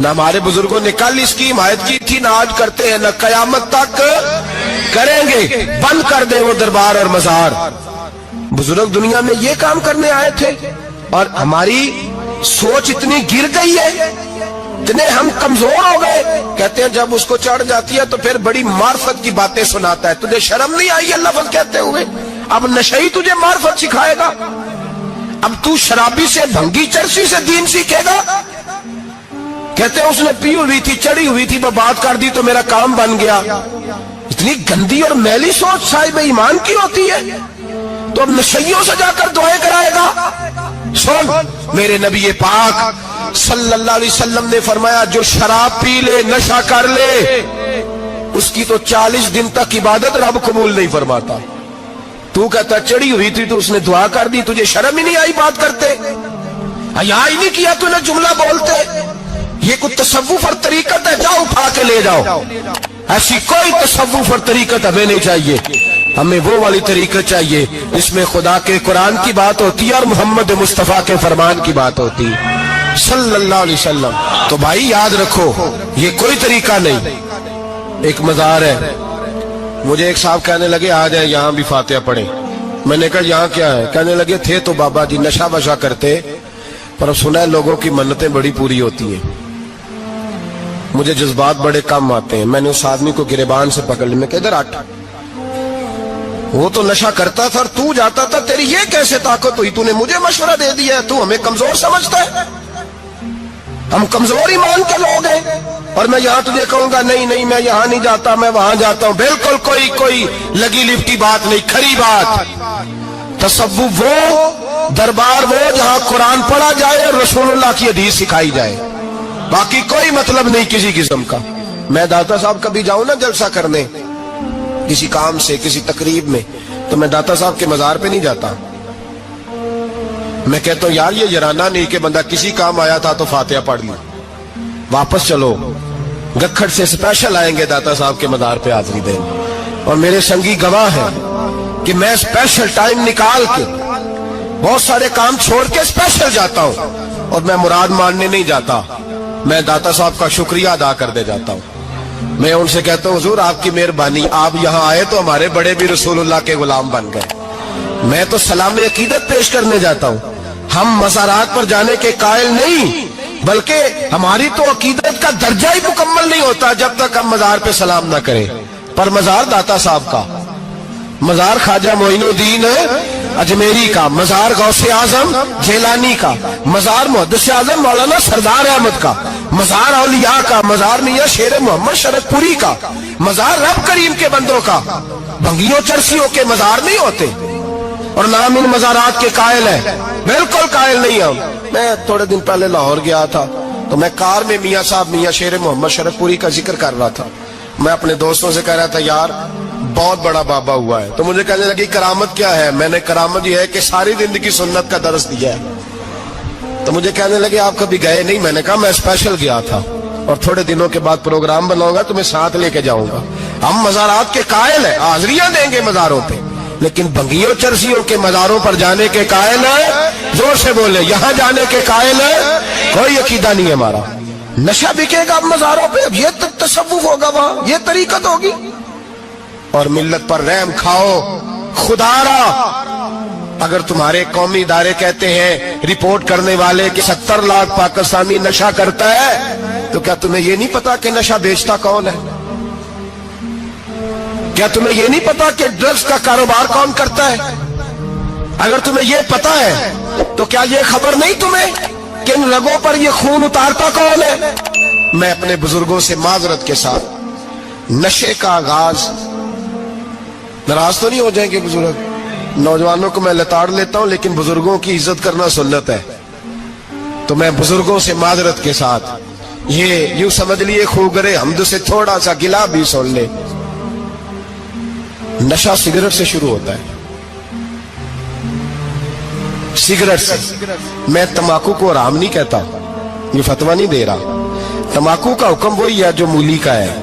نہ ہمارے بزرگوں نے کل اس کی حمایت کی تھی، نہ آج کرتے ہیں، نہ قیامت تک کریں گے۔ بند کر دیں وہ دربار اور مزار۔ بزرگ دنیا میں یہ کام کرنے آئے تھے، اور ہماری سوچ اتنی گر گئی ہے، اتنے ہم کمزور ہو گئے۔ کہتے ہیں جب اس کو چڑھ جاتی ہے تو پھر بڑی معرفت کی باتیں سناتا ہے۔ تجھے شرم نہیں آئی اللہ لفظ کہتے ہوئے؟ اب نشئی تجھے معرفت سکھائے گا؟ اب تو شرابی سے، بھنگی چرسی سے دین سیکھے گا؟ کہتے ہیں اس نے پی ہوئی تھی، چڑھی ہوئی تھی، میں بات کر دی تو میرا کام بن گیا۔ اتنی گندی اور میلی سوچ صاحب ایمان کی ہوتی ہے، تو اب نشیوں سے جا کر دعائیں کرائے گا؟ سن، میرے نبی پاک صلی اللہ علیہ وسلم نے فرمایا جو شراب پی لے، نشہ کر لے، اس کی تو 40 دن تک عبادت رب قبول نہیں فرماتا۔ تو کہتا چڑھی ہوئی تھی تو اس نے دعا کر دی، تجھے شرم ہی نہیں آئی بات کرتے؟ حیا ہی نہیں کیا تو نے جملہ بولتے؟ یہ کوئی تصوف اور طریقت ہے؟ جاؤ اٹھا کے لے جاؤ۔ ایسی کوئی تصوف اور طریقت ہمیں نہیں چاہیے، ہمیں وہ والی طریقت چاہیے جس میں خدا کے قرآن کی بات ہوتی ہے اور محمد مصطفیٰ کے فرمان کی بات ہوتی ہے صلی اللہ علیہ وسلم۔ تو بھائی یاد رکھو، یہ کوئی طریقہ نہیں۔ ایک مزار ہے، مجھے ایک صاحب کہنے لگے آ جائیں یہاں بھی فاتحہ پڑھیں۔ میں نے کہا یہاں کیا ہے؟ کہنے لگے تھے تو بابا جی نشہ وشا کرتے، پر اب سنا ہے لوگوں کی منتیں بڑی پوری ہوتی ہیں۔ مجھے جذبات بڑے کم آتے ہیں۔ میں نے اس آدمی کو گریبان سے پکڑ لی، میں کہ ادھر ہٹ، وہ تو نشہ کرتا تھا اور تو جاتا تھا، تیری یہ کیسے طاقت ہوئی؟ تو نے مجھے مشورہ دے دیا ہے، تو ہمیں کمزور سمجھتا ہے؟ ہم کمزور ایمان کے لوگ ہیں، اور میں یہاں تجھے کہوں گا نہیں نہیں میں یہاں نہیں جاتا، میں وہاں جاتا ہوں۔ بالکل کوئی لگی لفٹی بات نہیں، کھری بات۔ تصوف وہ، دربار وہ جہاں قرآن پڑھا جائے اور رسول اللہ کی حدیث سکھائی جائے، باقی کوئی مطلب نہیں کسی قسم کا۔ میں داتا صاحب کبھی جاؤں نا جلسہ کرنے کسی کام سے، کسی تقریب میں، تو میں داتا صاحب کے مزار پہ نہیں جاتا۔ میں کہتا ہوں یار یہ یرانہ نہیں کہ بندہ کسی کام آیا تھا تو فاتحہ پڑھ لی، واپس چلو۔ گکھڑ سے اسپیشل آئیں گے داتا صاحب کے مزار پہ حاضری دیں، اور میرے سنگی گواہ ہیں کہ میں اسپیشل ٹائم نکال کے بہت سارے کام چھوڑ کے اسپیشل جاتا ہوں، اور میں مراد ماننے نہیں جاتا، میں داتا صاحب کا شکریہ ادا کر دے جاتا ہوں۔ میں ان سے کہتا ہوں حضور آپ کی مہربانی، آپ یہاں آئے تو ہمارے بڑے بھی رسول اللہ کے غلام بن گئے۔ میں تو سلام عقیدت پیش کرنے جاتا ہوں، ہم مزارات پر جانے کے قائل نہیں، بلکہ ہماری تو عقیدت کا درجہ ہی مکمل نہیں ہوتا جب تک ہم مزار پہ سلام نہ کریں۔ پر مزار داتا صاحب کا، مزار خواجہ معین الدین اجمیری کا، مزار غوث اعظم جیلانی کا، مزار محدث اعظم مولانا سردار احمد کا، مزار اولیاء کا، مزار میاں شیر محمد شرک پوری کا، مزار رب کریم کے بندوں کا۔ بھنگیوں چرسیوں کے مزار نہیں ہوتے، اور نام ان مزارات کے قائل ہیں، بالکل قائل نہیں ہم۔ میں تھوڑے دن پہلے لاہور گیا تھا، تو میں کار میں میاں صاحب میاں شیر محمد شرک پوری کا ذکر کر رہا تھا۔ میں اپنے دوستوں سے کہہ رہا تھا یار بہت بڑا بابا ہوا ہے، تو مجھے کہنے لگی کرامت کیا ہے؟ میں نے کرامت یہ ہے کہ ساری زندگی سنت کا درس دیا ہے۔ تو مجھے کہنے لگے آپ کبھی گئے نہیں؟ میں نے کہا میں اسپیشل گیا تھا، اور تھوڑے دنوں کے بعد پروگرام بناؤں گا تو میں ساتھ لے کے جاؤں گا۔ ہم مزارات کے قائل ہیں، حاضریاں دیں گے مزاروں پہ، لیکن بھنگیوں چرسیوں کے مزاروں پر جانے کے قائل ہیں؟ زور سے بولے، یہاں جانے کے قائل ہیں؟ کوئی عقیدہ نہیں ہے ہمارا۔ نشہ بکے گا اب مزاروں پہ، اب یہ تصوف ہوگا وہاں، یہ طریقت ہوگی؟ اور ملت پر رحم کھاؤ خدا را۔ اگر تمہارے قومی ادارے کہتے ہیں رپورٹ کرنے والے کہ 70 لاکھ پاکستانی نشہ کرتا ہے، تو کیا تمہیں یہ نہیں پتا کہ نشہ بیچتا کون ہے؟ کیا تمہیں یہ نہیں پتا کہ ڈرگز کا کاروبار کون کرتا ہے؟ اگر تمہیں یہ پتا ہے تو کیا یہ خبر نہیں تمہیں کہ ان رگوں پر یہ خون اتارتا کون ہے؟ میں اپنے بزرگوں سے معذرت کے ساتھ، نشے کا آغاز، ناراض تو نہیں ہو جائیں گے بزرگ، نوجوانوں کو میں لتاڑ لیتا ہوں لیکن بزرگوں کی عزت کرنا سنت ہے، تو میں بزرگوں سے معذرت کے ساتھ یہ یوں سمجھ لیے خوگرے حمد سے تھوڑا سا گلا بھی سن لے۔ نشہ سگریٹ سے شروع ہوتا ہے، سگریٹ سے۔ میں تمباکو کو حرام نہیں کہتا، یہ فتویٰ نہیں دے رہا۔ تمباکو کا حکم وہی ہے جو مولی کا ہے،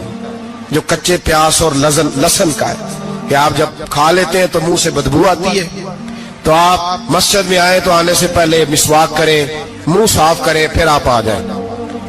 جو کچے پیاز اور لہسن کا ہے، کہ آپ جب کھا لیتے ہیں تو منہ سے بدبو آتی ہے، تو آپ مسجد میں آئیں تو آنے سے پہلے مسواک کریں، منہ صاف کریں، پھر آپ آ جائیں۔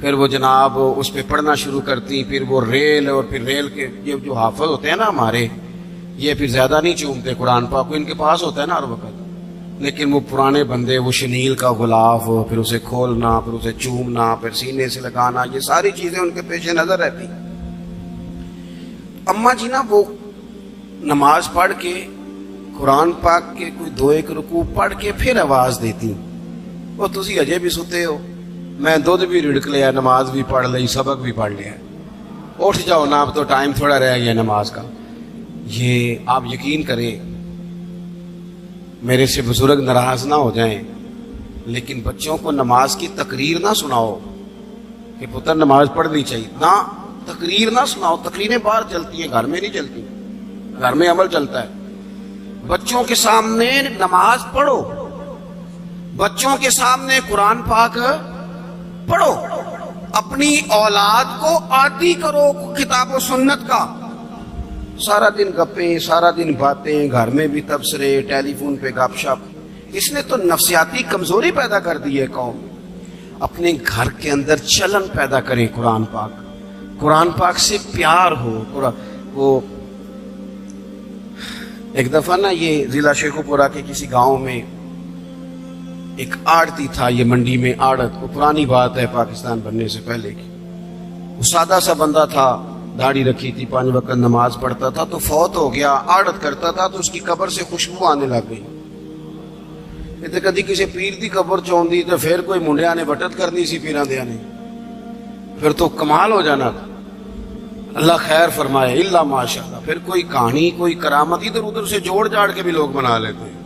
پھر وہ جناب اس پہ پڑھنا شروع کرتی، پھر وہ ریل، اور پھر ریل کے یہ جو حافظ ہوتے ہیں نا ہمارے، یہ پھر زیادہ نہیں چومتے قرآن پاک کو، ان کے پاس ہوتا ہے نا ہر وقت، لیکن وہ پرانے بندے وہ شنیل کا غلاف، پھر اسے کھولنا، پھر اسے چومنا، پھر سینے سے لگانا، یہ ساری چیزیں ان کے پیش نظر رہتی۔ اماں جی نا وہ نماز پڑھ کے قرآن پاک کے کوئی 2-1 رکوع پڑھ کے پھر آواز دیتی، وہ تسی اجے بھی ستے ہو، میں دودھ بھی رڑک لیا، نماز بھی پڑھ لی، سبق بھی پڑھ لیا، اٹھ جاؤ نا، اب تو ٹائم تھوڑا رہ گیا نماز کا۔ یہ آپ یقین کریں، میرے سے بزرگ ناراض نہ ہو جائیں، لیکن بچوں کو نماز کی تقریر نہ سناؤ کہ پتر نماز پڑھنی چاہیے، نہ تقریر نہ سناؤ، تقریریں باہر چلتی ہیں، گھر میں نہیں چلتی، گھر میں عمل چلتا ہے۔ بچوں کے سامنے نماز پڑھو، بچوں کے سامنے قرآن پاک پڑھو، اپنی اولاد کو عادی کرو کتاب و سنت کا۔ سارا دن گپیں، سارا دن باتیں، گھر میں بھی تبصرے، ٹیلی فون پہ گپ شپ، اس نے تو نفسیاتی کمزوری پیدا کر دی ہے قوم۔ اپنے گھر کے اندر چلن پیدا کریں قرآن پاک، قرآن پاک سے پیار ہو۔ وہ ایک دفعہ نا یہ ضلع شیخو پورہ کے کسی گاؤں میں ایک آڑتی تھا، یہ منڈی میں آڑت، وہ پرانی بات ہے پاکستان بننے سے پہلے کی، وہ سادہ سا بندہ تھا، داڑھی رکھی تھی، 5 وقت نماز پڑھتا تھا، تو فوت ہو گیا، آڑت کرتا تھا، تو اس کی قبر سے خوشبو آنے لگ گئی۔ یہ کدی کسی پیر دی قبر چوندی تو پھر کوئی منڈیا نے بٹت کرنی سی پیراں دیا نے، پھر تو کمال ہو جانا تھا۔ اللہ خیر فرمائے، اللہ ماشاء اللہ، پھر کوئی کہانی، کوئی کرامت ادھر ادھر سے جوڑ جاڑ کے بھی لوگ بنا لیتے ہیں،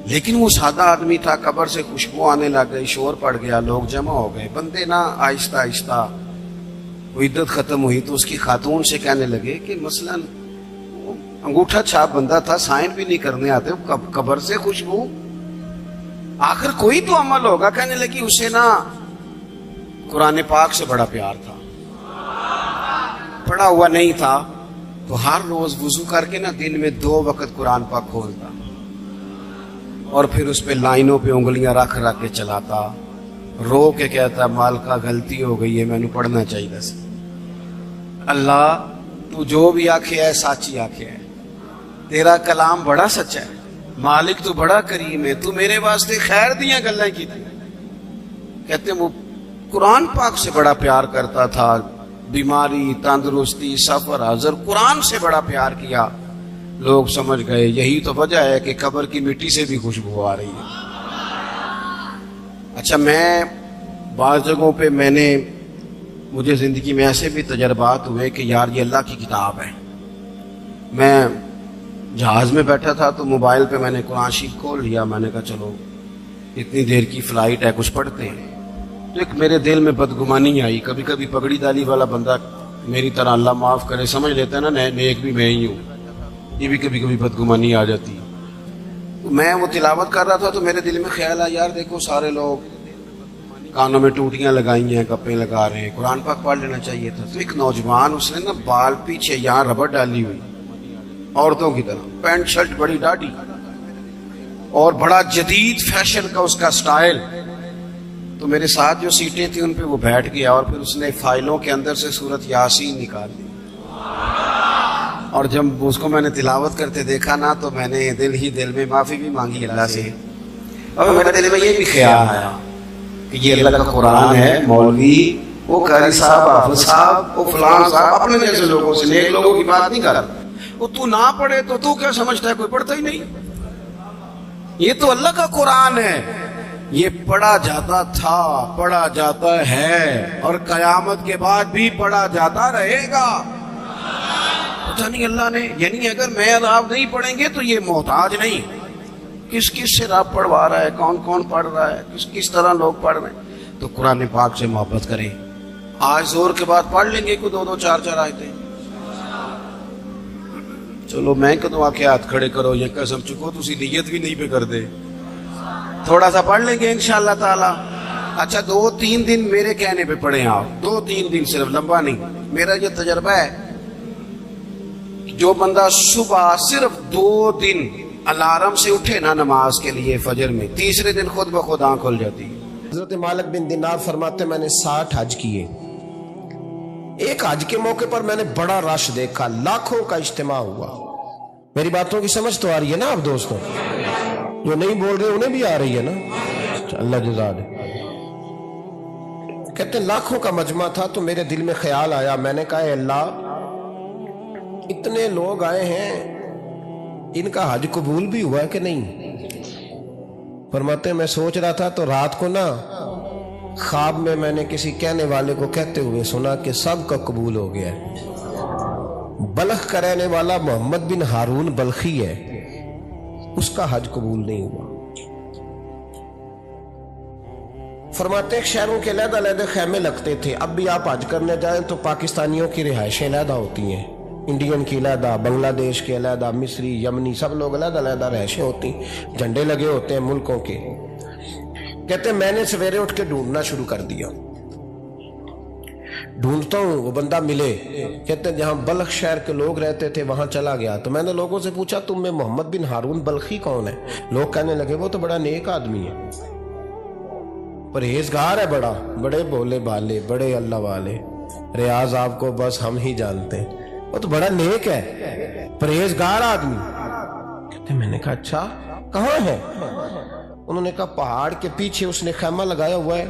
لیکن وہ سادہ آدمی تھا، قبر سے خوشبو آنے لگ گئی، شور پڑ گیا، لوگ جمع ہو گئے، بندے نا آہستہ آہستہ وہ عدت ختم ہوئی تو اس کی خاتون سے کہنے لگے کہ مثلا انگوٹھا چھاپ بندہ تھا، سائن بھی نہیں کرنے آتے، قبر سے خوشبو، آخر کوئی تو عمل ہوگا۔ کہنے لگی اسے نا قرآن پاک سے بڑا پیار تھا، پڑھا ہوا نہیں تھا، تو ہر روز وضو کر کے نا دن میں 2 وقت قرآن پاک کھولتا، اور پھر اس پہ لائنوں پہ انگلیاں رکھ کے چلاتا، رو کے کہتا مالکا غلطی ہو گئی ہے، میں نے پڑھنا چاہیے سی۔ اللہ تو جو بھی آکھے ہے سچی آکھے ہے، تیرا کلام بڑا سچا ہے، مالک تو بڑا کریم ہے، تو میرے واسطے خیر دیاں گلاں کی تھی۔ کہتے ہیں وہ قرآن پاک سے بڑا پیار کرتا تھا، بیماری، تندرستی، سفر، حضر، قرآن سے بڑا پیار کیا۔ لوگ سمجھ گئے یہی تو وجہ ہے کہ قبر کی مٹی سے بھی خوشبو آ رہی ہے۔ اچھا، میں بعض جگہوں پہ مجھے زندگی میں ایسے بھی تجربات ہوئے کہ یار یہ اللہ کی کتاب ہے۔ میں جہاز میں بیٹھا تھا تو موبائل پہ میں نے قرآن شریف کھول لیا، میں نے کہا چلو اتنی دیر کی فلائٹ ہے کچھ پڑھتے ہیں، تو ایک میرے دل میں بدگمانی آئی۔ کبھی کبھی پگڑی دالی والا بندہ میری طرح، اللہ معاف کرے، سمجھ لیتا ہے نا نیک بھی میں ہی ہوں، یہ بھی کبھی کبھی بدگمانی آ جاتی ہے۔ میں وہ تلاوت کر رہا تھا تو میرے دل میں خیال آیا یار دیکھو سارے لوگ کانوں میں ٹوٹیاں لگائی ہیں، گپیں لگا رہے ہیں، قرآن پاک پڑھ لینا چاہیے تھا۔ تو ایک نوجوان، اس نے نا بال پیچھے یہاں ربڑ ڈالی ہوئی، عورتوں کی طرح، پینٹ شرٹ بڑی ڈاڑھی، اور بڑا جدید فیشن کا اس کا سٹائل۔ تو میرے ساتھ جو سیٹیں تھیں ان پہ وہ بیٹھ گیا، اور پھر اس نے فائلوں کے اندر سے سورۃ یاسین نکال دی، اور جب اس کو میں نے تلاوت کرتے دیکھا نا تو میں نے دل میں معافی بھی مانگی اللہ سے، اور میرے دل میں یہ بھی خیال آیا کہ یہ اللہ کا قرآن ہے، مولوی، وہ قاری صاحب، حافظ صاحب، وہ فلان صاحب، اپنے جیسے لوگوں سے، نیک لوگوں کی بات نہیں کر رہا۔ وہ تو نہ پڑھے تو تو کیا سمجھتا ہے، کوئی پڑھتا ہی نہیں، یہ تو اللہ کا قرآن ہے، یہ پڑھا جاتا تھا، پڑھا جاتا ہے، اور قیامت کے بعد بھی پڑھا جاتا رہے گا۔ پتہ نہیں اللہ نے، یعنی اگر میں اور آپ نہیں پڑھیں گے تو یہ محتاج نہیں، کس کس سے رب پڑھوا رہا ہے، کون کون پڑھ رہا ہے، کس طرح لوگ پڑھ رہے ہیں۔ تو قرآن پاک سے محبت کریں۔ آج زور کے بعد پڑھ لیں گے کوئی 2 4 آیتیں، چلو میں کدوں آ کے ہاتھ کھڑے کرو یہ قسم چکو تسی نیت بھی نہیں پہ کر دے، تھوڑا سا پڑھ لیں گے انشاءاللہ تعالی۔ اچھا 2 3 دن میرے کہنے پہ پڑھیں آپ، 2 3 دن، صرف لمبا نہیں۔ میرا یہ تجربہ ہے، جو بندہ صبح صرف 2 دن الارم سے اٹھے نا نماز کے لیے فجر میں، تیسرے دن خود بخود آنکھ کھل جاتی ہے۔ حضرت مالک بن دینار فرماتے میں نے 60 حج کیے. ایک حج کے موقع پر میں نے بڑا رش دیکھا, لاکھوں کا اجتماع ہوا. میری باتوں کی سمجھ تو آ رہی ہے نا آپ دوستوں؟ جو نہیں بول رہے انہیں بھی آ رہی ہے نا؟ اللہ جزا دے. کہتے ہیں لاکھوں کا مجمع تھا تو میرے دل میں خیال آیا, میں نے کہا اے اللہ اتنے لوگ آئے ہیں, ان کا حج قبول بھی ہوا ہے کہ نہیں؟ فرماتے ہیں میں سوچ رہا تھا تو رات کو نا خواب میں نے کسی کہنے والے کو کہتے ہوئے سنا کہ سب کا قبول ہو گیا ہے. بلخ کا رہنے والا محمد بن ہارون بلخی ہے, اس کا حج قبول نہیں ہوا. فرماتے ہیں شہروں کے علیحدہ علیحدہ خیمے لگتے تھے. اب بھی آپ حج کرنے جائیں تو پاکستانیوں کی رہائشیں علیحدہ ہوتی ہیں, انڈین کی علیحدہ, بنگلہ دیش کے علیحدہ, مصری, یمنی, سب لوگ علیحدہ علیحدہ رہائشیں ہوتی ہیں, جھنڈے لگے ہوتے ہیں ملکوں کے. کہتے ہیں میں نے سویرے اٹھ کے ڈھونڈنا شروع کر دیا, ڈھونڈتا ہوں وہ بندہ ملے. کہتے ہیں جہاں بلخ شہر کے لوگ رہتے تھے وہاں چلا گیا تو میں نے لوگوں سے پوچھا تم میں محمد بن ہارون بلخی کون ہے؟ لوگ کہنے لگے وہ تو بڑا نیک آدمی ہے, پرہیزگار ہے, بڑے بولے بالے, بڑے اللہ والے, ریاض آپ کو بس ہم ہی جانتے ہیں, وہ تو بڑا نیک ہے, پرہیزگار آدمی. کہتے میں نے کہا اچھا کہاں ہے؟ انہوں نے کہا پہاڑ کے پیچھے اس نے خیمہ لگایا ہوا ہے,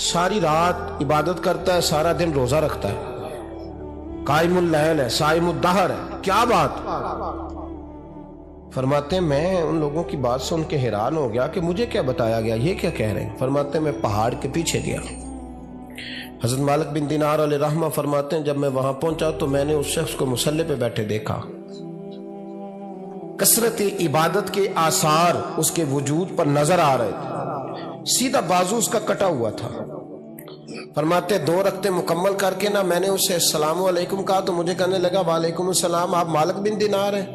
ساری رات عبادت کرتا ہے, سارا دن روزہ رکھتا ہے, قائم اللیل ہے, صائم الدہر ہے. کیا بات؟ فرماتے ہیں میں ان لوگوں کی بات سن کے حیران ہو گیا کہ مجھے کیا بتایا گیا, یہ کیا کہہ رہے ہیں. فرماتے ہیں میں پہاڑ کے پیچھے گیا. حضرت مالک بن دینار علیہ رحمہ فرماتے ہیں جب میں وہاں پہنچا تو میں نے اس شخص کو مصلی پہ بیٹھے دیکھا. کثرت عبادت کے آثار اس کے وجود پر نظر آ رہے تھے, سیدھا بازو اس کا کٹا ہوا تھا. فرماتے 2 رکعتیں مکمل کر کے نا میں نے اسے السلام علیکم کہا تو مجھے کہنے لگا وعلیکم السلام, آپ مالک بن دینار ہیں؟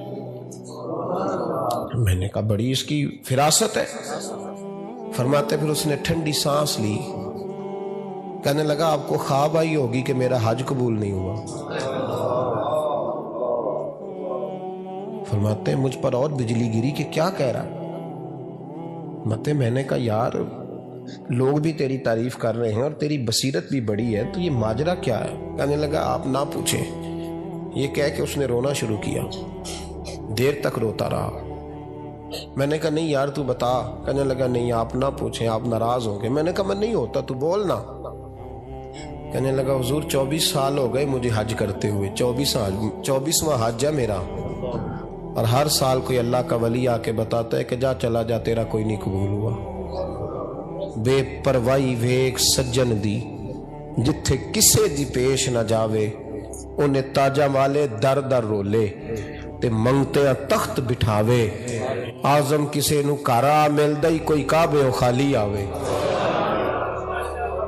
میں نے کہا بڑی اس کی فراست ہے. فرماتے پھر اس نے ٹھنڈی سانس لی, کہنے لگا آپ کو خواب آئی ہوگی کہ میرا حج قبول نہیں ہوا. فرماتے ہیں مجھ پر اور بجلی گری کہ کیا کہہ رہا. میں نے کہا یار لوگ بھی تیری تعریف کر رہے ہیں اور تیری بصیرت بھی بڑی ہے, تو یہ ماجرا کیا ہے؟ کہنے لگا آپ نہ پوچھیں. یہ کہہ کے اس نے رونا شروع کیا, دیر تک روتا رہا. میں نے کہا نہیں یار تو بتا. کہنے لگا نہیں آپ نہ پوچھیں, آپ ناراض ہوں گے. میں نے کہا میں نہیں ہوتا, تو بولنا. کہنے لگا حضور 24 سال ہو گئے مجھے حج کرتے ہوئے, 24واں حج ہے میرا, اور ہر سال کوئی اللہ کا ولی آ کے بتاتا ہے کہ جا چلا جا تیرا کوئی نہیں قبول ہوا. بے پروائی ویک سجن دی جتھے کسے دی پیش نہ جاوے, انہیں تاجا والے در در رولے تے منگتے تخت بٹھاوے, آزم کسے نو کارا ملدا ہی کوئی کعبے و خالی آوے.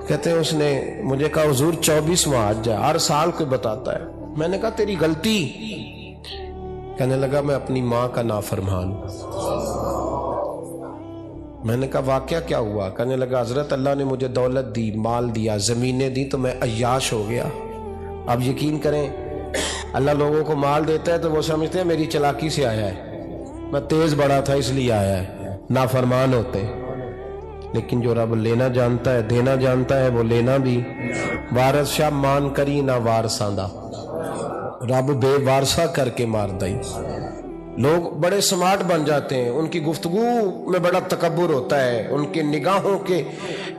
کہتے ہیں اس نے مجھے کہا حضور 24واں حج ہے, ہر سال کوئی بتاتا ہے. میں نے کہا تیری غلطی. کہنے لگا میں اپنی ماں کا نافرمان. میں نے کہا واقعہ کیا ہوا؟ کہنے لگا حضرت اللہ نے مجھے دولت دی, مال دیا, زمینیں دی, تو میں عیاش ہو گیا. اب یقین کریں اللہ لوگوں کو مال دیتا ہے تو وہ سمجھتے ہیں میری چلاکی سے آیا ہے, میں تیز بڑا تھا اس لیے آیا ہے, نافرمان ہوتے. لیکن جو رب لینا جانتا ہے دینا جانتا ہے وہ لینا بھی. وارث شاہ مان کری نہ وارثاں دا, رب بے وارثہ کر کے مار دائی. لوگ بڑے سمارٹ بن جاتے ہیں, ان کی گفتگو میں بڑا تکبر ہوتا ہے, ان کے نگاہوں کے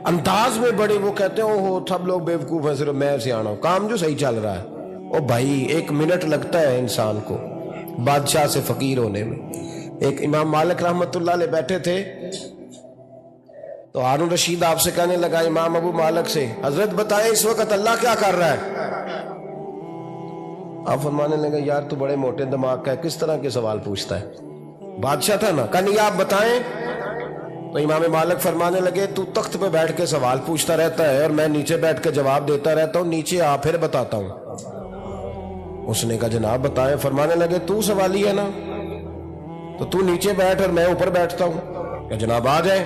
انداز میں بڑے, وہ کہتے ہیں اوہ سب لوگ بیوقوف ہیں, صرف میں سیاںا ہوں, کام جو صحیح چل رہا ہے. او بھائی 1 منٹ لگتا ہے انسان کو بادشاہ سے فقیر ہونے میں. ایک امام مالک رحمت اللہ علیہ بیٹھے تھے تو ہارون رشید آپ سے کہنے لگا امام ابو مالک سے, حضرت بتائیں اس وقت اللہ کیا کر رہا ہے؟ آپ فرمانے لگے یار تو بڑے موٹے دماغ کا ہے, کس طرح کے سوال پوچھتا ہے؟ بادشاہ تھا نا. کہا نہیں آپ بتائیں. تو امام مالک فرمانے لگے تو تخت پہ بیٹھ کے سوال پوچھتا رہتا ہے اور میں نیچے بیٹھ کے جواب دیتا رہتا ہوں, نیچے آ پھر بتاتا ہوں. اس نے کہا جناب بتائیں. فرمانے لگے تو سوالی ہے نا, تو تو نیچے بیٹھ اور میں اوپر بیٹھتا ہوں. کہ جناب آ جائیں.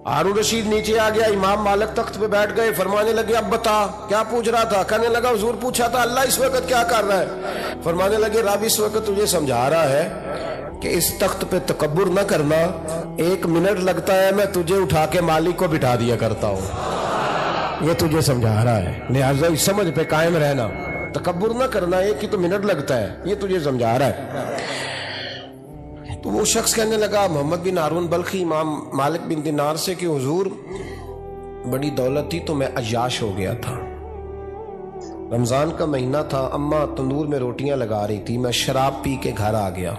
ہارون رشید نیچے آ گیا, امام مالک تخت پہ بیٹھ گئے. فرمانے لگے اب بتا کیا پوچھ رہا تھا؟ کہنے لگا حضور پوچھا تھا اللہ اس وقت کیا کر رہا ہے. فرمانے لگے رب اس وقت تجھے سمجھا رہا ہے کہ اس تخت پہ تکبر نہ کرنا، 1 منٹ لگتا ہے میں تجھے اٹھا کے مالک کو بٹھا دیا کرتا ہوں، یہ تجھے سمجھا رہا ہے، لہٰذا اس سمجھ پہ قائم رہنا، تکبر نہ کرنا، 1 ہی تو منٹ لگتا ہے، یہ تجھے سمجھا رہا ہے۔ تو وہ شخص کہنے لگا محمد بن ہارون بلخی امام مالک بن دینار سے کہ حضور بڑی دولت تھی تو میں عیاش ہو گیا تھا، رمضان کا مہینہ تھا، اماں تندور میں روٹیاں لگا رہی تھی، میں شراب پی کے گھر آ گیا۔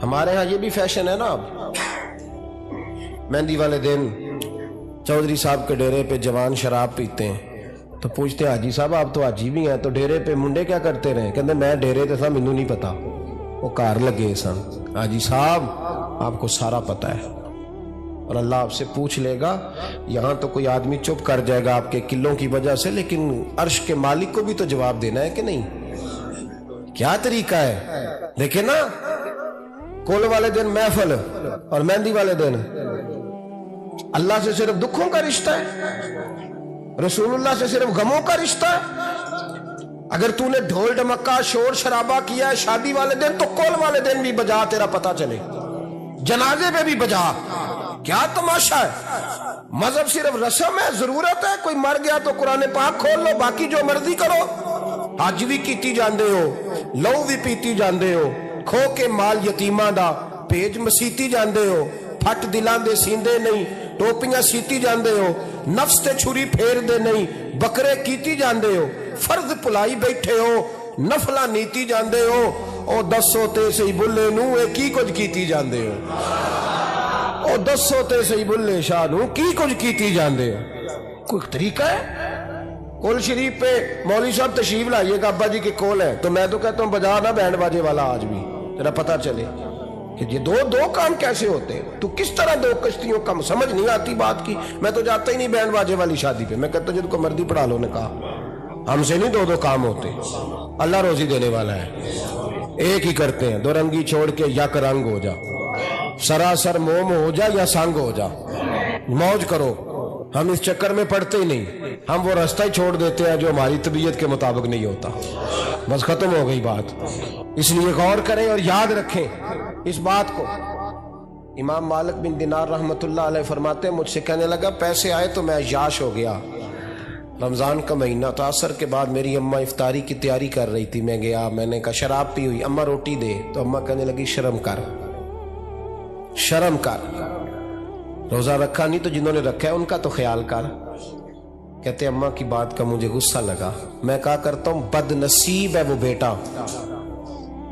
ہمارے ہاں یہ بھی فیشن ہے نا، اب مہندی والے دن چودھری صاحب کے ڈیرے پہ جوان شراب پیتے ہیں تو پوچھتے ہیں حاجی صاحب آپ تو حاجی بھی ہیں تو ڈیرے پہ منڈے کیا کرتے رہے؟ کہتے میں ڈیرے تے تھا مینوں نہیں پتا، وہ کار لگے سن۔ حاجی صاحب آپ کو سارا پتا ہے اور اللہ آپ سے پوچھ لے گا، یہاں تو کوئی آدمی چپ کر جائے گا آپ کے قلوں کی وجہ سے، لیکن عرش کے مالک کو بھی تو جواب دینا ہے کہ نہیں؟ کیا طریقہ ہے؟ دیکھیں نا، کول والے دن محفل اور مہندی والے دن اللہ سے صرف دکھوں کا رشتہ ہے، رسول اللہ سے صرف غموں کا رشتہ ہے۔ اگر تو نے ڈھول ڈمکا شور شرابہ کیا ہے شادی والے دن تو کول والے دن بھی بجا، تیرا پتہ چلے، جنازے پہ بھی بجا، کیا تماشا ہے؟ مذہب صرف رسم ہے، ضرورت ہے، کوئی مر گیا تو قرآن پاک کھول لو، باقی جو مرضی کرو، حج بھی کیتی جاندے ہو، لہو بھی پیتی جاندے ہو، کھو کے مال یتیماں دا بھیج مسیتی جاندے ہو، پھٹ دلاں دے سیندے نہیں، ٹوپیاں سیتی جاندے ہو، نفس تے چھری پھیر دے نہیں، بکرے کیتی جاندے ہو، فرض پلائی بیٹھے ہو، نفلاں نیتی جاندے ہو، او دسو تے سی بلے نو اے کی کچھ کیتی جاندے ہو، او دسو تے سی بلے شاہ نو کی کچھ کیتی جاندے ہو۔ کوئی طریقہ ہے؟ کول شریف پہ مولوی صاحب تشریف لائیے گا، ابا جی کے کول ہے تو میں تو کہتا ہوں بجا نہ بینڈ باجے والا آج بھی، تیرا پتہ چلے کہ یہ دو کام کیسے ہوتے ہیں، تو کس طرح دو کشتیوں کا سمجھ نہیں آتی بات کی۔ میں تو جاتا ہی نہیں بینڈ باجے والی شادی پہ، میں کہتا ہوں جن کو مردی پڑھا لو نے کہا، ہم سے نہیں دو کام ہوتے، اللہ روزی دینے والا ہے، ایک ہی کرتے ہیں، 2 رنگی چھوڑ کے یک رنگ ہو جا، سراسر موم ہو جا یا سنگ ہو جا، موج کرو، ہم اس چکر میں پڑتے ہی نہیں، ہم وہ راستہ ہی چھوڑ دیتے ہیں جو ہماری طبیعت کے مطابق نہیں ہوتا، بس ختم ہو گئی بات۔ اس لیے غور کریں اور یاد رکھیں اس بات کو۔ امام مالک بن دینار رحمت اللہ علیہ فرماتے ہیں مجھ سے کہنے لگا پیسے آئے تو میں عیاش ہو گیا، رمضان کا مہینہ تھا، عصر کے بعد میری اماں افطاری کی تیاری کر رہی تھی، میں گیا، میں نے کہا شراب پی ہوئی، اماں روٹی دے، تو اماں کہنے لگی شرم کر، شرم کر، روزہ رکھا نہیں تو جنہوں نے رکھا ہے ان کا تو خیال کر۔ کہتے اماں کی بات کا مجھے غصہ لگا، میں کہا کرتا ہوں بد نصیب ہے وہ بیٹا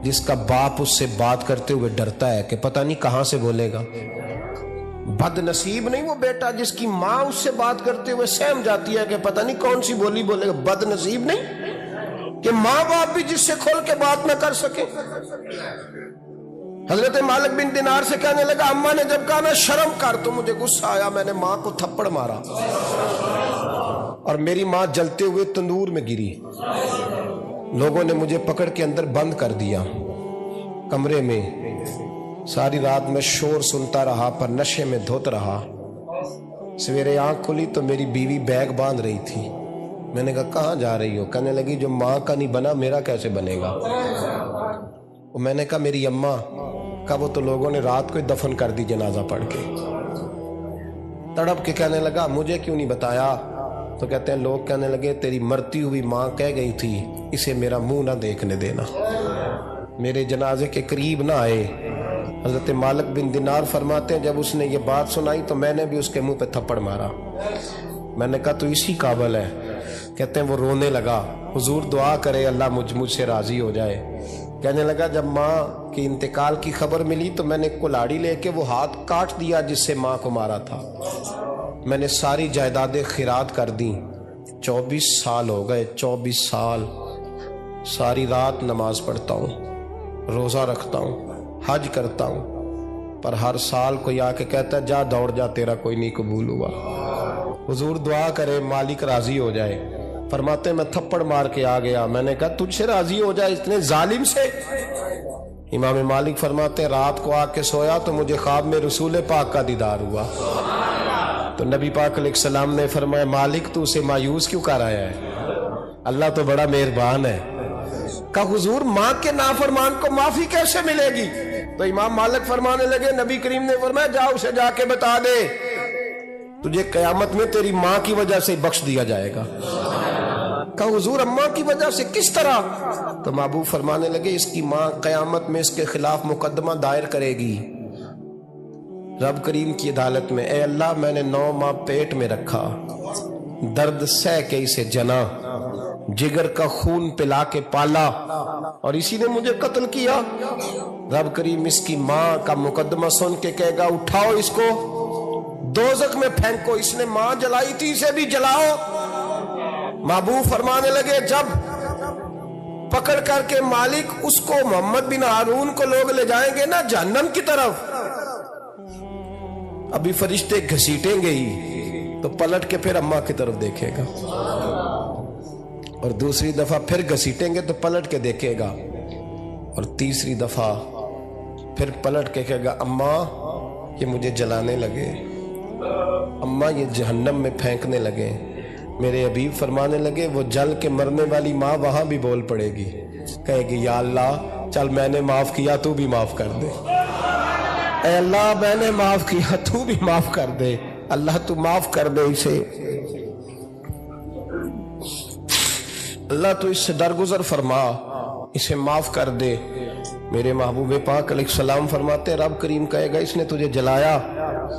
جس کا باپ اس سے بات کرتے ہوئے ڈرتا ہے کہ پتہ نہیں کہاں سے بولے گا۔ بد نصیب نہیں وہ بیٹا جس کی ماں اس سے بات کرتے ہوئے سہم جاتی ہے کہ پتہ نہیں کون سی بولی بولے گا۔ بد نصیب نہیں کہ ماں باپ بھی جس سے کھول کے بات نہ کر سکے۔ حضرت مالک بن دینار سے کہنے لگا اماں نے جب کہا نا شرم کر تو مجھے غصہ آیا، میں نے ماں کو تھپڑ مارا اور میری ماں جلتے ہوئے تندور میں گری، لوگوں نے مجھے پکڑ کے اندر بند کر دیا کمرے میں، ساری رات میں شور سنتا رہا پر نشے میں دھوت رہا۔ سویرے آنکھ کھلی تو میری بیوی بیگ باندھ رہی تھی، میں نے کہا کہاں جا رہی ہو؟ کہنے لگی جو ماں کا نہیں بنا میرا کیسے بنے گا؟ میں نے کہا میری اماں کا وہ تو لوگوں نے رات کو دفن کر دی جنازہ پڑھ کے۔ تڑپ کے کہنے لگا مجھے کیوں نہیں بتایا؟ تو کہتے ہیں لوگ کہنے لگے تیری مرتی ہوئی ماں کہہ گئی تھی اسے میرا منہ نہ دیکھنے دینا، میرے جنازے کے قریب نہ آئے۔ حضرت مالک بن دینار فرماتے ہیں جب اس نے یہ بات سنائی تو میں نے بھی اس کے منہ پہ تھپڑ مارا، میں نے کہا تو اسی قابل ہے۔ کہتے ہیں وہ رونے لگا، حضور دعا کرے اللہ مجھ سے راضی ہو جائے۔ کہنے لگا جب ماں کی انتقال کی خبر ملی تو میں نے کلاڑی لے کے وہ ہاتھ کاٹ دیا جس سے ماں کو مارا تھا، میں نے ساری جائیدادیں خیرات کر دیں۔ 24 سال ہو گئے، 24 سال ساری رات نماز پڑھتا ہوں، روزہ رکھتا ہوں، حج کرتا ہوں، پر ہر سال کوئی آ کے کہتا ہے جا دوڑ جا تیرا کوئی نہیں قبول ہوا۔ حضور دعا کرے مالک راضی ہو جائے۔ فرماتے میں تھپڑ مار کے آ گیا، میں نے کہا تجھ سے راضی ہو جائے اتنے ظالم سے؟ امام مالک فرماتے رات کو آ کے سویا تو مجھے خواب میں رسول پاک کا دیدار ہوا، تو نبی پاک علیہ السلام نے فرمایا مالک تو اسے مایوس کیوں کر آیا ہے؟ اللہ تو بڑا مہربان ہے۔ کہا حضور ماں کے نافرمان کو معافی کیسے ملے گی؟ تو امام مالک فرمانے لگے نبی کریم نے فرمایا جا اسے جا کے بتا دے تجھے قیامت میں تیری ماں کی وجہ سے بخش دیا جائے گا۔ کہا حضور اماں کی وجہ سے کس طرح؟ تو محبوب فرمانے لگے اس کی ماں قیامت میں اس کے خلاف مقدمہ دائر کرے گی رب کریم کی عدالت میں، اے اللہ میں نے 9 ماہ پیٹ میں رکھا، درد سہ کے اسے جنا، جگر کا خون پلا کے پالا، اور اسی نے مجھے قتل کیا۔ رب کریم اس کی ماں کا مقدمہ سن کے کہے گا اٹھاؤ اس کو دوزخ میں پھینکو، اس نے ماں جلائی تھی اسے بھی جلاؤ۔ محبوب فرمانے لگے جب پکڑ کر کے مالک اس کو محمد بن ہارون کو لوگ لے جائیں گے نا جہنم کی طرف، ابھی فرشتے گھسیٹیں گے ہی تو پلٹ کے پھر اماں کی طرف دیکھے گا، اور دوسری دفعہ پھر گھسیٹیں گے تو پلٹ کے دیکھے گا، اور تیسری دفعہ پھر پلٹ کے کہے گا اماں یہ مجھے جلانے لگے، اماں یہ جہنم میں پھینکنے لگے۔ میرے حبیب فرمانے لگے وہ جل کے مرنے والی ماں وہاں بھی بول پڑے گی، کہے گی یا اللہ چل میں نے معاف کیا تو بھی معاف کر دے، اے اللہ میں نے معاف کیا تو بھی معاف کر دے، اللہ تو معاف کر دے اسے، اللہ تو اس سے درگزر فرما، اسے معاف کر دے۔ میرے محبوب پاک علیہ السلام فرماتے رب کریم کہے گا اس نے تجھے جلایا،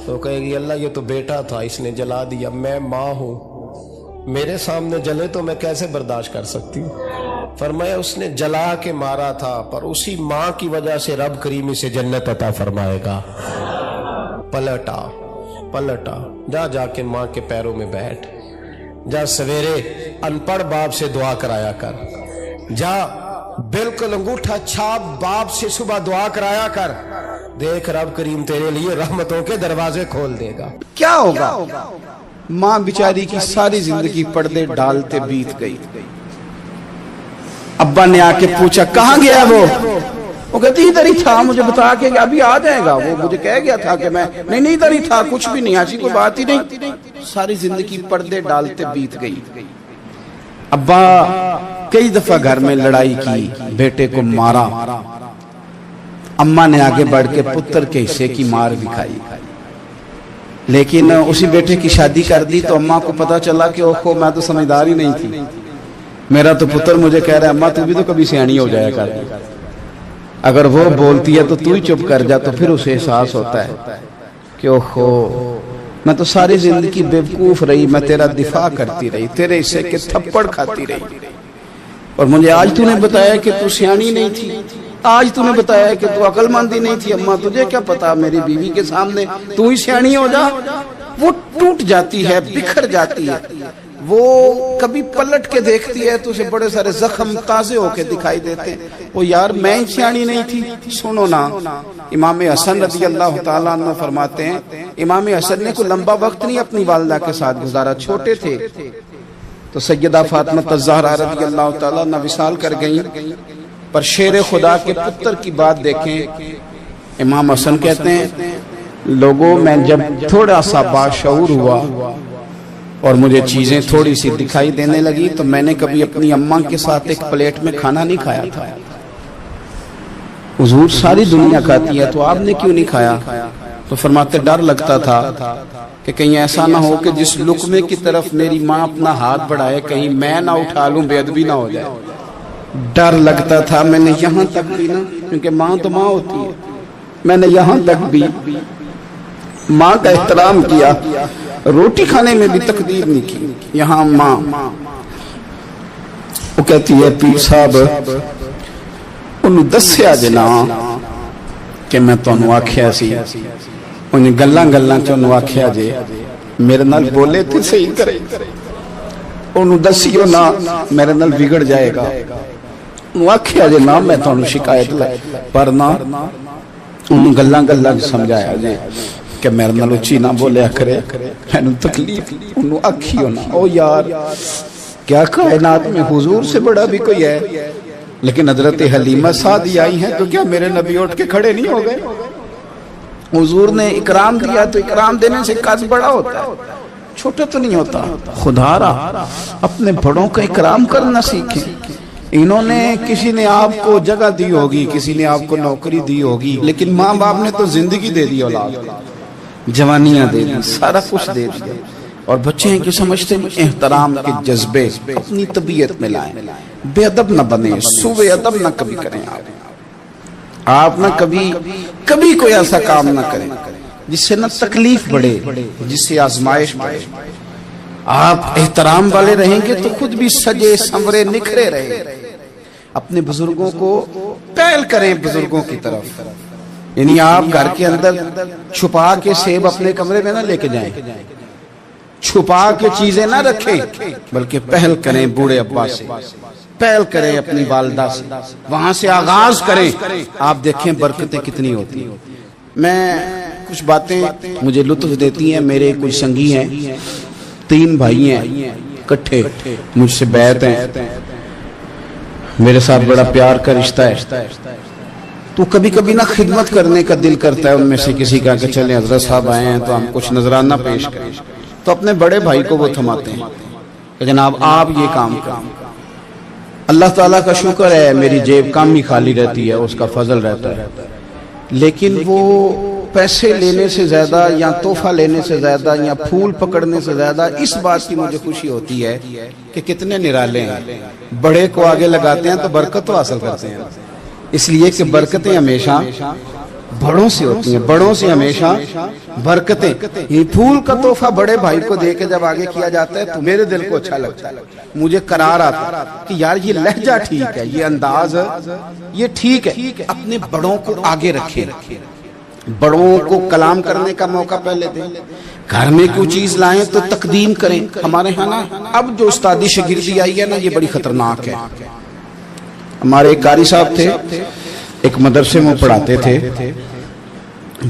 تو کہے گی اللہ یہ تو بیٹا تھا اس نے جلا دیا، میں ماں ہوں، میرے سامنے جلے تو میں کیسے برداشت کر سکتی ہوں؟ فرمایا اس نے جلا کے مارا تھا پر اسی ماں کی وجہ سے رب کریم اسے جنت عطا فرمائے گا۔ پلٹا جا کے ماں کے پیروں میں بیٹھ، جا سویرے ان پڑھ باپ سے دعا کرایا کر، جا بالکل انگوٹھا چھاپ باپ سے صبح دعا کرایا کر، دیکھ رب کریم تیرے لیے رحمتوں کے دروازے کھول دے گا۔ کیا ہوگا؟ ماں بیچاری کی ساری زندگی پردے ڈالتے بیت گئی۔ ابا نے آ کے پوچھا کہاں گیا وہ کہتی ادھر ہی تھا، مجھے بتا کے کہ ابھی آ جائے گا، وہ مجھے کہہ گیا تھا کہ میں نہیں ادھر ہی تھا، کچھ بھی نہیں، ایسی کوئی بات ہی نہیں۔ ساری زندگی پردے ڈالتے بیت گئی۔ ابا کئی دفعہ گھر میں لڑائی کی، بیٹے کو مارا، اماں نے آگے بڑھ کے پتر کے حصے کی مار بھی کھائی، لیکن اسی بیٹے کی شادی کر دی تو اماں کو پتا چلا کہ اوہو میں تو سمجھدار ہی نہیں تھی، میرا تو پتر مجھے کہہ رہا ہے اماں تو بھی تو کبھی سیانی ہو جایا کر، اگر وہ بولتی ہے تو تو ہی چپ کر جا، تو پھر اسے احساس ہوتا ہے کہ اوہو میں تو ساری زندگی بیوقوف رہی، میں تیرا دفاع کرتی رہی، تیرے حصے کے تھپڑ کھاتی رہی، اور مجھے آج تو نے بتایا کہ تو سیانی نہیں تھی، آج تو نے بتایا کہ تو عقل مندی نہیں تھی، اماں تجھے کیا پتا، میری بیوی کے سامنے تو ہی سیانی ہو جا۔ وہ ٹوٹ جاتی ہے، بکھر جاتی ہے، وہ کبھی پلٹ کے دیکھتی ہے تو اسے بڑے سارے زخم تازے ہو کے دکھائی دیتے ہیں، وہ یار میں ہی سیانی نہیں تھی۔ سنو نا، امام حسن رضی اللہ تعالیٰ عنہ فرماتے ہیں امام حسن نے کوئی لمبا وقت نہیں اپنی والدہ کے ساتھ گزارا، چھوٹے تھے تو سیدہ فاطمہ الزہرا رضی اللہ تعالیٰ عنہ وصال کر گئیں، پر شیر خدا کے پتر کی بات دیکھیں، امام حسن کہتے ہیں لوگوں میں جب تھوڑا سا باشعور ہوا اور مجھے چیزیں تھوڑی سی دکھائی دینے لگی تو میں نے کبھی اپنی اماں کے ساتھ ایک پلیٹ میں کھانا نہیں کھایا تھا۔ حضور ساری دنیا کھاتی ہے تو آپ نے کیوں نہیں کھایا؟ تو فرماتے ڈر لگتا تھا کہ کہیں ایسا نہ ہو کہ جس لقمے کی طرف میری ماں اپنا ہاتھ بڑھائے کہیں میں نہ اٹھا لوں، بے ادبی نہ ہو جائے، ڈر لگتا تھا۔ میں نے یہاں تک بھی نا، کیونکہ ماں تو ماں ہوتی ہے، میں نے یہاں تک بھی ماں کا احترام کیا، روٹی کھانے میں بھی تقدیر نہیں کی۔ یہاں ماں وہ کہتی ہے پیر صاحب انہوں دسیا جنا کہ میں تانوں آکھیا سی، انہیں گلاں چانوں آکھیا جے میرے نال بولے تے صحیح کرے، انہوں دسیو نا میرے نال بگڑ جائے گا، انہوں آکھیا جے نا میں تانوں شکایت لائے، پر نا انہوں گلاں سمجھایا جے کہ میرے نال اچھی نہ بولیا کرے، میں تکلیف انہوں آکھیو نا۔ او یار کیا کائنات میں حضور سے بڑا بھی کوئی ہے؟ لیکن حضرت حلیمہ سعدی آئی ہیں تو کیا میرے نبی اٹھ کے کھڑے نہیں ہو گئے؟ حضور نے اکرام دیا تو اکرام دینے سے قد بڑا ہوتا ہے، چھوٹا تو نہیں ہوتا۔ خدا را اپنے بڑوں کا اکرام کرنا سیکھیں، انہوں نے کسی نے آپ کو جگہ دی ہوگی, کسی نے آپ کو نوکری دی ہوگی, لیکن ماں باپ نے تو زندگی دے دی اولاد کو, جوانیاں دے دی, سارا کچھ دے دیا. اور بچے ہیں کہ سمجھتے ہیں احترام کے جذبے اپنی طبیعت میں لائیں, بے ادب نہ بنیں, سوء ادب نہ کبھی کریں. آپ نہ کبھی کوئی ایسا کام نہ کریں جس سے نہ تکلیف بڑھے, جس سے آزمائش بڑھے. آپ احترام والے رہیں گے تو خود بھی سجے سنورے نکھرے رہیں. اپنے بزرگوں کو پہل کریں بزرگوں کی طرف, یعنی آپ گھر کے اندر چھپا کے سیب اپنے کمرے میں نہ لے کے جائیں, چھپا کے چیزیں نہ رکھیں, بلکہ پہل کریں بوڑھے ابا سے, پہل کریں اپنی والدہ سے, وہاں سے آغاز کریں. آپ دیکھیں برکتیں کتنی ہوتی ہیں. میں کچھ باتیں مجھے لطف دیتی ہیں. میرے کچھ سنگی ہیں, 3 بھائی ہیں کٹھے, مجھ سے بیعت ہیں, میرے ساتھ بڑا پیار کا رشتہ ہے. تو کبھی کبھی نہ خدمت کرنے کا دل کرتا ہے ان میں سے کسی کا کہ چلیں حضرت صاحب آئے ہیں تو ہم کچھ نذرانہ پیش کریں. تو اپنے بڑے بھائی کو وہ تھماتے ہیں کہ جناب آپ یہ کام کریں. اللہ تعالیٰ کا شکر ہے میری جیب کام ہی خالی رہتی ہے, اس کا فضل رہتا ہے, لیکن وہ پیسے لینے سے زیادہ یا تحفہ لینے سے زیادہ یا پھول پکڑنے سے زیادہ اس بات کی مجھے خوشی ہوتی ہے کہ کتنے نرالے ہیں. بڑے کو آگے لگاتے ہیں تو برکت تو حاصل کرتے ہیں, اس لیے کہ برکتیں ہمیشہ بڑوں سے ہوتی ہیں, بڑوں سے ہمیشہ برکتیں. یہ پھول کا تحفہ بڑے بھائی کو دے کے جب آگے کیا جاتا ہے تو میرے دل کو اچھا لگتا ہے, مجھے قرار آتا ہے کہ یار یہ لہجہ ٹھیک ہے, یہ انداز یہ ٹھیک ہے. اپنے بڑوں کو آگے رکھیں, بڑوں کو کلام کرنے کا موقع پہلے دیں. گھر میں کوئی چیز لائیں تو تقدیم کریں. ہمارے ہاں نا اب جو استادی شاگردی آئی ہے نا یہ بڑی خطرناک ہے. ہمارے ایک قاری صاحب تھے, ایک مدرسے میں پڑھاتے تھے,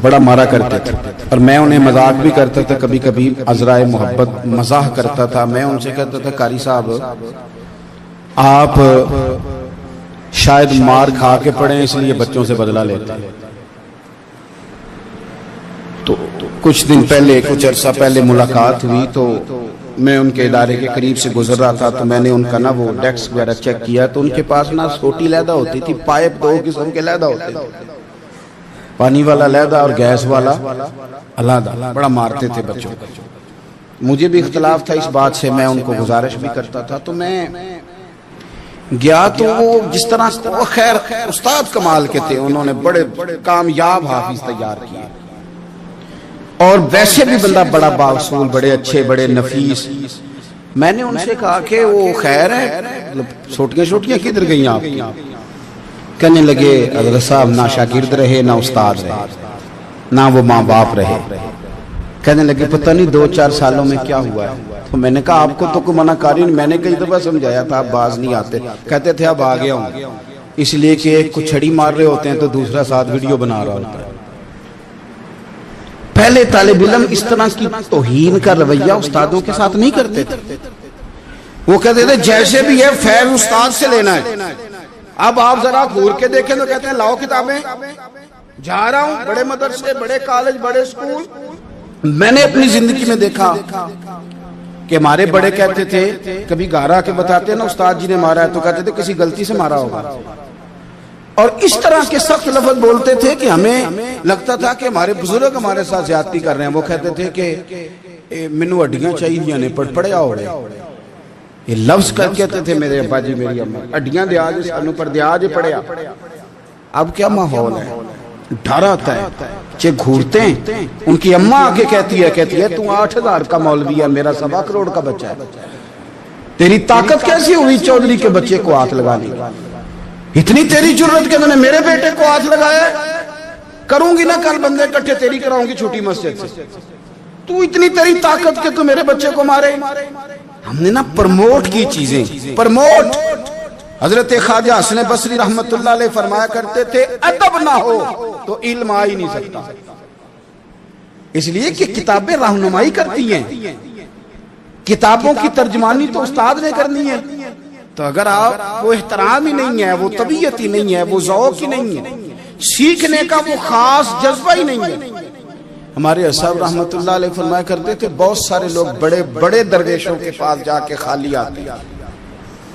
بڑا مارا کرتے تھے, اور میں انہیں مذاق بھی کرتا تھا, کبھی کبھی عذرائے محبت مزاح کرتا تھا. میں ان سے کہتا تھا قاری صاحب آپ شاید مار کھا کے پڑھیں اس لیے بچوں سے بدلہ لیتے ہیں. تو کچھ دن پہلے, کچھ عرصہ پہلے ملاقات ہوئی تو میں ان کے ادارے کے قریب سے گزر رہا تھا, تو میں نے ان کا نا وہ ڈیسک وغیرہ چیک کیا تو ان کے پاس نا چھوٹی لیدا ہوتی تھی, پائپ 2 قسم کے لیدا ہوتے تھے, پانی والا لیدا اور گیس والا علیحدہ. بڑا مارتے تھے بچوں کو. مجھے بھی اختلاف تھا اس بات سے, میں ان کو گزارش بھی کرتا تھا. تو میں گیا تو وہ جس طرح وہ خیر استاد کمال کے تھے, انہوں نے بڑے کامیاب حافظ تیار کیے, اور ویسے بھی بندہ بڑا باوصول, بڑے اچھے, بڑے نفیس. میں نے ان سے کہا کہ وہ خیر ہے, چھوٹیاں کدھر گئیں آپ کی؟ کہنے لگے حضرت صاحب نہ شاگرد رہے, نہ استاد رہے, نہ وہ ماں باپ رہے. کہنے لگے پتہ نہیں 2-4 سالوں میں کیا ہوا ہے. تو میں نے کہا آپ کو تو کوئی منع کاری نہیں, میں نے کئی دفعہ سمجھایا تھا, آپ باز نہیں آتے. کہتے تھے اب آ گیا ہوں, اس لیے کہ ایک کو چھڑی مار رہے ہوتے ہیں تو دوسرا ساتھ ویڈیو بنا رہا ہوتا ہے. پہلے طالب علم اس طرح کی توہین کا رویہ استادوں کے ساتھ نہیں کرتے تھے. وہ کہتے تھے جیسے بھی ہے فیض استاد سے لینا ہے. اب آپ ذرا گھور کے دیکھیں تو کہتے ہیں لاؤ کتابیں, جا رہا ہوں بڑے مدرسے, بڑے کالج, بڑے اسکول. میں نے اپنی زندگی میں دیکھا کہ ہمارے بڑے کہتے تھے, کبھی گارا کے بتاتے ہیں نا استاد جی نے مارا ہے, تو کہتے تھے کسی غلطی سے مارا ہوگا. اور اس طرح کے سخت لفظ بولتے تھے کہ ہمیں لگتا تھا کہ ہمارے بزرگ ہمارے ساتھ زیادتی کر رہے ہیں. وہ کہتے تھے کہ منو ہڈیاں چاہیے نے پڑیا ہو رہے. یہ لفظ کر کہتے تھے میرے ابا جی, میری اماں, ہڈیاں دیا جی سانو پر دیا جی پڑیا. اب کیا ماحول ہے, ڈر آتا ہے. چے گھورتے ہیں, ان کی اماں آگے کہتی ہے تو 8000 کا مولوی ہے, میرا 1.25 کروڑ کا بچہ ہے, تیری طاقت کیسی ہوئی چودھری کے بچے کو ہاتھ لگانے کی؟ اتنی تیری جرت کہ میں نے میرے بیٹے کو ہاتھ لگایا. کروں گی نا کل بندے کٹھے, تیری کراؤں گی چھوٹی مسجد سے. تو اتنی تیری طاقت کہ تو میرے بچے کو مارے. ہم نے نا پرموٹ کی چیزیں, پرموٹ. حضرت خواجہ حسن بصری رحمت اللہ علیہ فرمایا کرتے تھے ادب نہ ہو تو علم آ ہی نہیں سکتا. اس لیے کہ کتابیں رہنمائی کرتی ہیں, کتابوں کی ترجمانی تو استاد نے کرنی ہے. تو اگر آپ وہ احترام ہی نہیں ہے, وہ طبیعت ہی نہیں ہے, وہ ذوق ہی نہیں ہے, سیکھنے کا وہ خاص جذبہ ہی نہیں ہے. ہمارے صاحب رحمت اللہ علیہ فرمایا کرتے تھے بہت سارے لوگ بڑے بڑے درویشوں کے پاس جا کے خالی آتے ہیں,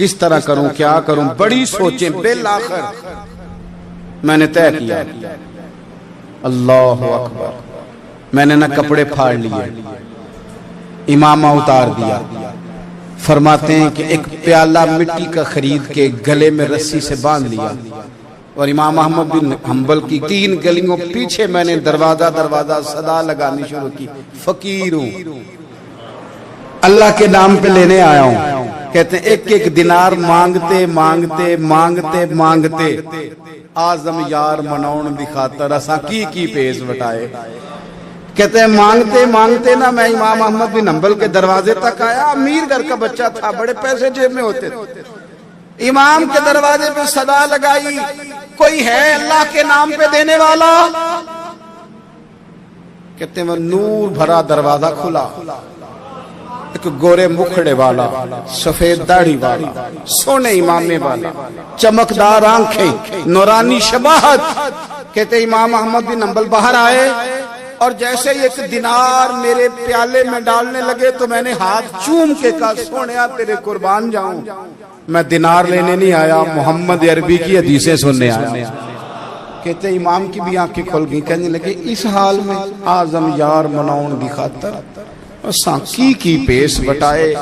کس طرح کروں کیا کروں، بڑی سوچیں، بالآخر میں نے طے کیا، اللہ اکبر، میں نے نہ کپڑے پھاڑ لیے، امامہ اتار دیا۔ فرماتے ہیں کہ ایک پیالہ مٹی کا خرید کے گلے میں رسی سے باندھ لیا، اور امام احمد بن حنبل کی 3 گلیوں پیچھے میں نے دروازہ صدا لگانی شروع کی، فقیر ہوں، اللہ کے نام پہ لینے آیا ہوں۔ کہتے ہیں ایک دینار مانگتے مانگتے مانگتے مانگتے آزم یار منون دی خاطر اساں کی پیش وٹائے۔ کہتے ہیں مانگتے مانگتے نا میں امام احمد بن حنبل کے دروازے تک آیا، امیر گھر کا بچہ تھا، بڑے پیسے جیب میں ہوتے تھے۔ امام کے دروازے پہ صدا لگائی، کوئی ہے اللہ کے نام پہ دینے والا؟ کہتے ہیں وہ نور بھرا دروازہ کھلا، ایک گورے مکھڑے والا، سفید داڑھی والا، سونے امامے والا، چمکدار آنکھیں، نورانی شباہت۔ کہتے امام احمد بن حنبل باہر آئے اور جیسے ایک دینار میرے پیالے میں ڈالنے لگے تو میں نے ہاتھ چوم کے کہا سونیا تیرے قربان جاؤں، میں دینار لینے نہیں آیا، محمد عربی کی حدیثیں سننے آیا۔ کہتے امام کی بھی آنکھیں کھل گئی، کہنے لگے اس حال میں آزم یار مناؤن دی خاطر سانکی کی پیس بٹائے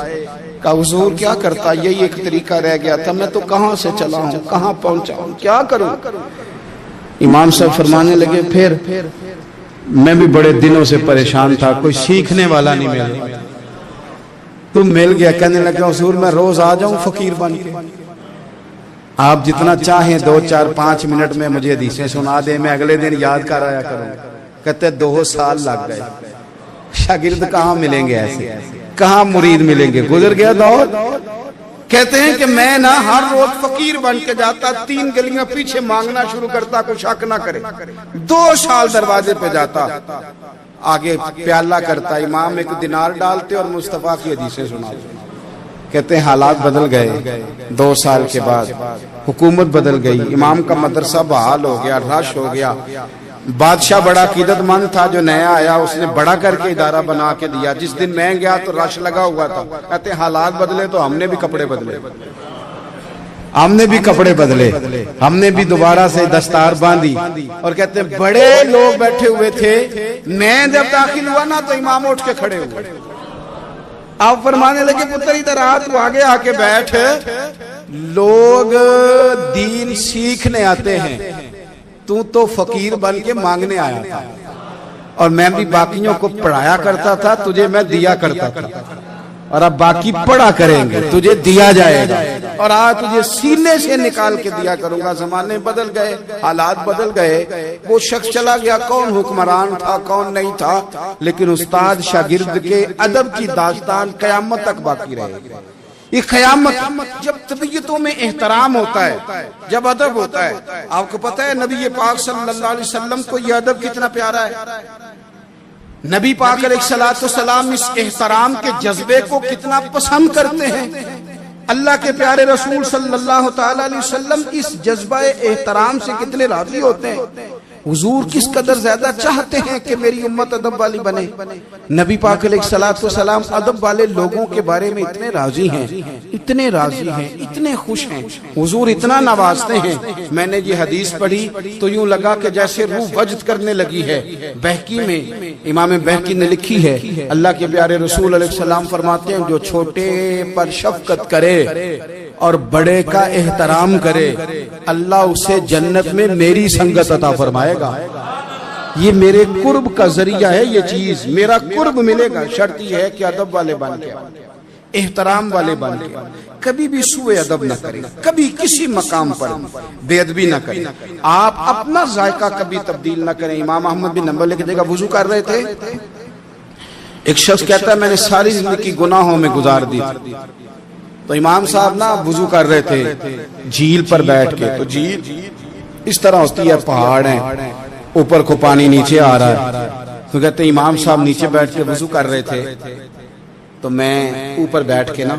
کہ حضور کیا کرتا، یہی ایک طریقہ رہ گیا تھا، میں تو کہاں سے چلا ہوں، کہاں پہنچا ہوں، کیا کروں؟ امام صاحب فرمانے لگے پھر میں بھی بڑے دنوں سے پریشان تھا، کوئی سیکھنے والا نہیں ملا، تم مل گیا۔ کہنے لگا حضور میں روز آ جاؤں فقیر بن کے، آپ جتنا چاہیں 2 4 5 منٹ میں مجھے حدیثیں سنا دیں، میں اگلے دن یاد کر آیا کروں۔ کہتے 2 سال لگ گئے، شاگرد کہاں ملیں گے ایسے، کہاں مرید ملیں گے، گزر گیا دور۔ کہتے ہیں کہ میں نہ ہر روز فقیر بن کے جاتا، 3 گلیاں پیچھے مانگنا شروع کرتا، کوئی شک نہ کرے۔ 2 سال دروازے پہ جاتا، آگے پیالہ کرتا، امام ایک دینار ڈالتے اور مصطفیٰ کی حدیثیں سناتے۔ کہتے ہیں حالات بدل گئے، 2 سال کے بعد حکومت بدل گئی، امام کا مدرسہ بحال ہو گیا، رش ہو گیا۔ بادشاہ بڑا عقیدت مند تھا، جو نیا آیا اس نے بڑا کر کے ادارہ بنا کے دیا۔ جس دن میں گیا تو رش لگا ہوا تھا۔ کہتے ہیں حالات بدلے تو ہم نے بھی کپڑے بدلے، ہم نے بھی دوبارہ سے دستار باندھی، اور کہتے ہیں بڑے لوگ بیٹھے ہوئے تھے، میں جب داخل ہوا نا تو امام اٹھ کے کھڑے ہوئے، آپ فرمانے لگے پتر ادھر آ، تو آگے آ کے بیٹھ، لوگ دین سیکھنے آتے ہیں، تو فقیر بن کے مانگنے آیا تھا، اور میں بھی باقیوں کو پڑھایا کرتا تھا، تجھے میں دیا کرتا تھا، اور اب باقی پڑھا کریں گے، تجھے دیا جائے گا، اور آج تجھے سینے سے نکال کے دیا کروں گا۔ زمانے بدل گئے، حالات بدل گئے، وہ شخص چلا گیا، کون حکمران تھا کون نہیں تھا، لیکن استاد شاگرد کے ادب کی داستان قیامت تک باقی رہے گی۔ یہ قیامت جب طبیعتوں میں احترام ہوتا ہے، جب ادب ہوتا ہے۔ آپ کو پتہ ہے نبی پاک صلی اللہ علیہ وسلم کو یہ ادب کتنا پیارا ہے، نبی پاک علیہ السلام اس احترام کے جذبے کو کتنا پسند کرتے ہیں۔ اللہ کے پیارے رسول صلی اللہ تعالی علیہ وسلم اس جذبہ احترام سے کتنے راضی ہوتے ہیں۔ حضور کس قدر زیادہ چاہتے ہیں کہ میری امت ادب والی بنے۔ نبی پاک علیہ السلام ادب والے لوگوں کے بارے میں اتنے راضی ہیں، اتنے راضی ہیں، اتنے خوش ہیں، حضور اتنا نوازتے ہیں۔ میں نے یہ حدیث پڑھی تو یوں لگا کہ جیسے روح وجد کرنے لگی ہے۔ بہقی میں امام بہقی نے لکھی ہے، اللہ کے پیارے رسول علیہ السلام فرماتے ہیں جو چھوٹے پر شفقت کرے اور بڑے کا احترام کرے، اللہ اسے جنت میں میری سنگت عطا فرمائے گا۔ یہ میرے قرب کا ذریعہ ہے، یہ چیز میرا قرب ملے گا۔ شرط یہ ہے کہ ادب والے بن کے، احترام والے بن کے، کبھی بھی سوء ادب نہ کریں، کبھی کسی مقام پر بے ادبی نہ کریں، آپ اپنا ذائقہ کبھی تبدیل نہ کریں۔ امام احمد بن حنبل ایک جگہ وضو کر رہے تھے، ایک شخص کہتا ہے میں نے ساری زندگی گناہوں میں گزار دی، تو امام صاحب نا وضو کر رہے تھے جھیل پر بیٹھ کے، تو جھیل اس طرح ہوتی ہے، پہاڑ ہیں، اوپر کو پانی نیچے آ رہا ہے، تو کہتے ہیں امام صاحب نیچے بیٹھ کے وضو کر رہے تھے، تو میں اوپر بیٹھ کے نا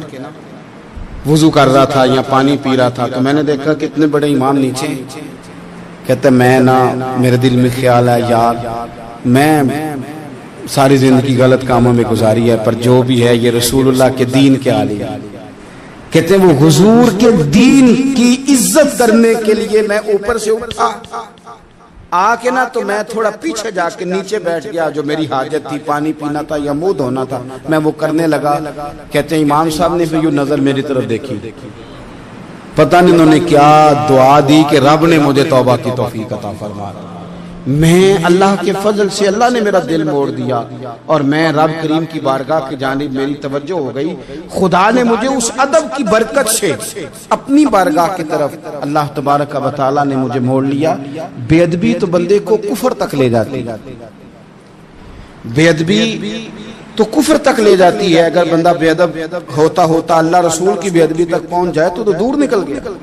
وضو کر رہا تھا یا پانی پی رہا تھا، تو میں نے دیکھا کہ اتنے بڑے امام نیچے۔ کہتے میں نا میرے دل میں خیال ہے یار میں ساری زندگی غلط کاموں میں گزاری ہے، پر جو بھی ہے یہ رسول اللہ کے دین کے عالی ہے، کہتے ہیں وہ حضور کے دین کی عزت کرنے کے لیے میں اوپر سے اٹھا آ کے نا تو میں تھوڑا پیچھے جا کے نیچے بیٹھ گیا، جو میری حاجت تھی پانی پینا تھا یا منہ دھونا تھا میں وہ کرنے لگا۔ کہتے ہیں امام صاحب نے بھی یوں نظر میری طرف دیکھی، پتہ نہیں انہوں نے کیا دعا دی کہ رب نے مجھے توبہ کی توفیق عطا فرما۔ میں اللہ کے فضل سے اللہ نے میرا دل موڑ دیا اور میں رب کریم کی بارگاہ کی جانب میری توجہ ہو گئی، خدا نے مجھے اس ادب کی برکت سے اپنی بارگاہ کی طرف اللہ تبارک و تعالی نے مجھے موڑ لیا۔ بے ادبی تو بندے کو کفر تک لے جاتی، بے ادبی تو کفر تک لے جاتی ہے۔ اگر بندہ بے ادب ہوتا ہوتا اللہ رسول کی بے ادبی تک پہنچ جائے تو دور نکل گیا،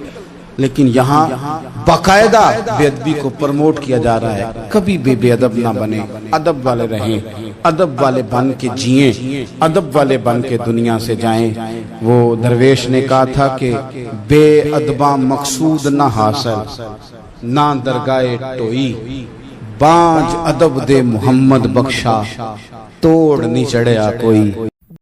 لیکن یہاں باقاعدہ بے ادبی کو پروموٹ کیا جا رہا ہے۔ کبھی بھی بے ادب نہ بنے، ادب والے رہیں، ادب والے بن کے جئیں، ادب والے بن کے دنیا سے جائیں۔ وہ درویش نے کہا تھا کہ بے ادباں مقصود نہ حاصل، نہ درگاہ ٹوئی، بانج ادب دے محمد بخشا، توڑ نہیں چڑھیا کوئی۔